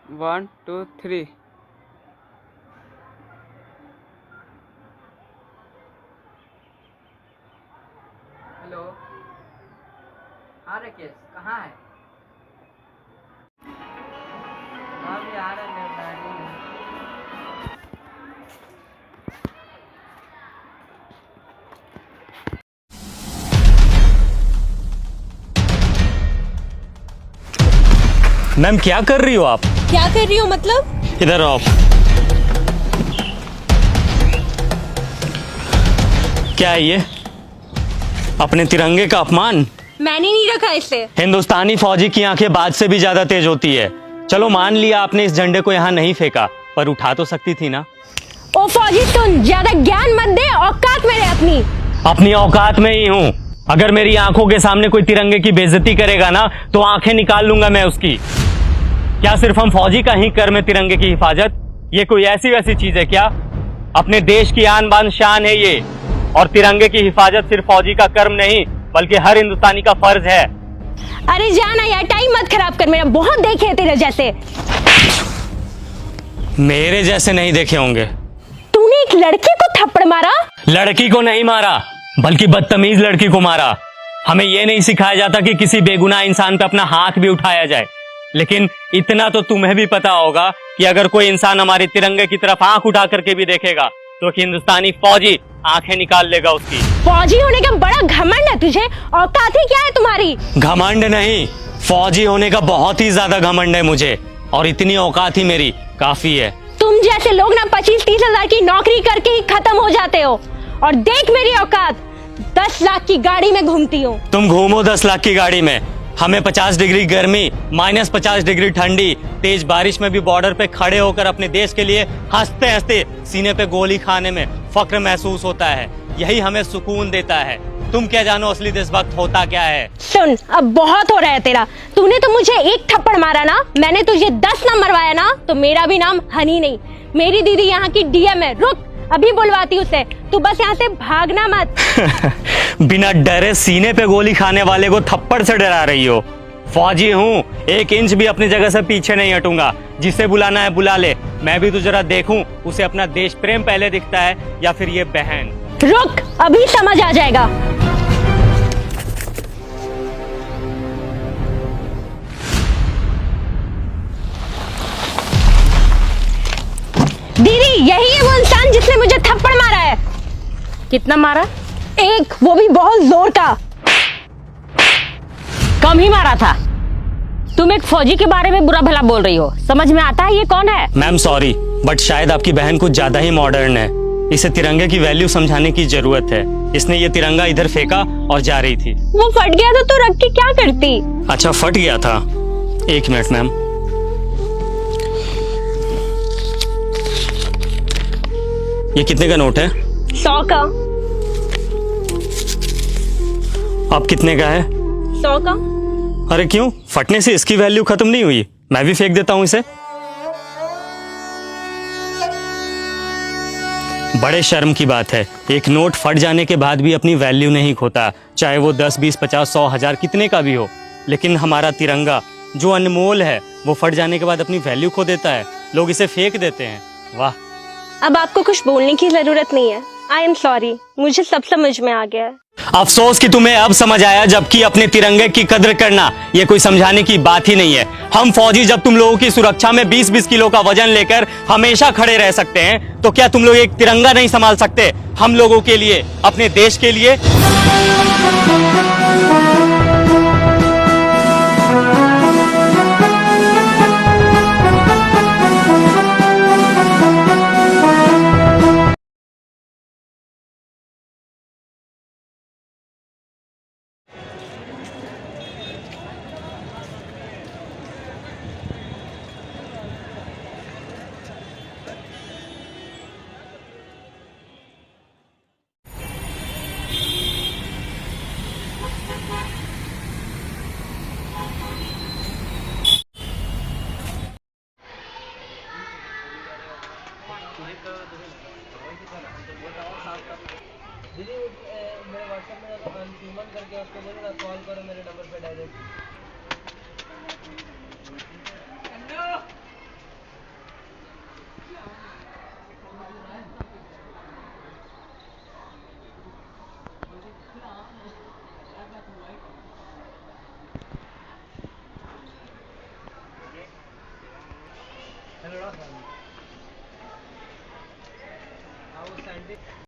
1 2 3। Hello. हाँ राकेश, कहाँ है? अभी आ रहा है गाड़ी में। मैम क्या कर रही हो आप? क्या कर रही हो मतलब? इधर आओ। क्या है ये? अपने तिरंगे का अपमान। मैंने नहीं रखा इसे। हिंदुस्तानी फौजी की आंखें बाज से भी ज्यादा तेज होती है। चलो मान लिया आपने इस झंडे को यहाँ नहीं फेंका, पर उठा तो सकती थी ना। ओ फौजी सुन, ज्यादा ज्ञान मत दे, औकात में रह अपनी। अपनी औकात में ही हूँ। अगर मेरी आंखों के सामने कोई तिरंगे की बेइज्जती करेगा ना तो आंखें निकाल लूंगा मैं उसकी। क्या सिर्फ हम फौजी का ही कर्म है तिरंगे की हिफाजत? ये कोई ऐसी वैसी चीज है क्या? अपने देश की आन बान शान है ये, और तिरंगे की हिफाजत सिर्फ फौजी का कर्म नहीं बल्कि हर हिंदुस्तानी का फर्ज है। अरे जाना यार, टाइम मत खराब कर मेरा, बहुत देखे हैं तेरे जैसे। मेरे जैसे नहीं देखे होंगे। तूने एक लड़की को थप्पड़ मारा? लड़की को नहीं मारा, बल्कि बदतमीज लड़की को मारा। हमें यह नहीं सिखाया जाता कि किसी बेगुनाह इंसान पे अपना हाथ भी उठाया जाए, लेकिन इतना तो तुम्हें भी पता होगा कि अगर कोई इंसान हमारे तिरंगे की तरफ आंख उठा करके भी देखेगा तो हिंदुस्तानी फौजी आंखें निकाल लेगा उसकी। फौजी होने का बड़ा घमंड है तुझे, औकात ही क्या है तुम्हारी? घमंड नहीं, फौजी होने का बहुत ही ज्यादा घमंड है मुझे, और इतनी औकात ही मेरी काफी है। तुम जैसे लोग ना 25-30 हजार की नौकरी करके ही खत्म हो जाते हो, और देख मेरी औकात, 10 लाख की गाड़ी में घूमती हूँ। तुम घूमो 10 लाख की गाड़ी में, हमें 50 डिग्री गर्मी, -50 डिग्री ठंडी, तेज बारिश में भी बॉर्डर पे खड़े होकर अपने देश के लिए हंसते हंसते सीने पे गोली खाने में फक्र महसूस होता है। यही हमें सुकून देता है। तुम क्या जानो असली देशभक्त होता क्या है? सुन, अब बहुत हो रहा है तेरा। तूने तो मुझे एक थप्पड़ मारा ना, मैंने तुझे 10 ना मरवाया ना, तो मेरा भी नाम हनी नहीं। मेरी दीदी यहाँ की डीएम है। रुक, अभी बुलवाती उसे। तू बस यहाँ से भागना मत। बिना डरे सीने पे गोली खाने वाले को थप्पड़ से डरा रही हो? फौजी हूँ, 1 इंच भी अपनी जगह से पीछे नहीं हटूंगा। जिसे बुलाना है बुला ले। मैं भी तो जरा देखूं उसे अपना देश प्रेम पहले दिखता है या फिर ये बहन। रुक, अभी समझ आ जाएगा। दीदी, यही है वो इंसान जिसने मुझे थप्पड़ मारा है। कितना मारा? एक, वो भी बहुत जोर का। कम ही मारा था। तुम एक फौजी के बारे में बुरा भला बोल रही हो, समझ में आता है ये कौन है? मैम सॉरी, बट शायद आपकी बहन कुछ ज्यादा ही मॉडर्न है। इसे तिरंगे की वैल्यू समझाने की जरूरत है। इसने ये तिरंगा इधर फेंका और जा रही थी। वो फट गया तो रख के क्या करती? अच्छा, फट गया था। 1 मिनट मैम। ये कितने का नोट है? 100 का। अब कितने का है? 100 का। अरे क्यों, फटने से इसकी वैल्यू खत्म नहीं हुई? मैं भी फेंक देता हूं इसे। बड़े शर्म की बात है, एक नोट फट जाने के बाद भी अपनी वैल्यू नहीं खोता, चाहे वो 10, 20, 50, 100, 1000 कितने का भी हो। लेकिन हमारा तिरंगा जो अनमोल है वो फट जाने के बाद अपनी वैल्यू खो देता है। लोग इसे फेंक देते हैं। वाह। अब आपको कुछ बोलने की जरूरत नहीं है। आई एम सॉरी, मुझे सब समझ में आ गया है। अफसोस कि तुम्हें अब समझ आया, जबकि अपने तिरंगे की कद्र करना ये कोई समझाने की बात ही नहीं है। हम फौजी जब तुम लोगों की सुरक्षा में 20-20 किलो का वजन लेकर हमेशा खड़े रह सकते हैं, तो क्या तुम लोग एक तिरंगा नहीं संभाल सकते हम लोगों के लिए, अपने देश के लिए? दीदी मेरे व्हाट्सएप में सुमन करके उसको बोलो ना, कॉल करो मेरे नंबर पे डायरेक्ट। तगड़ा था। हाँ वो सैंडी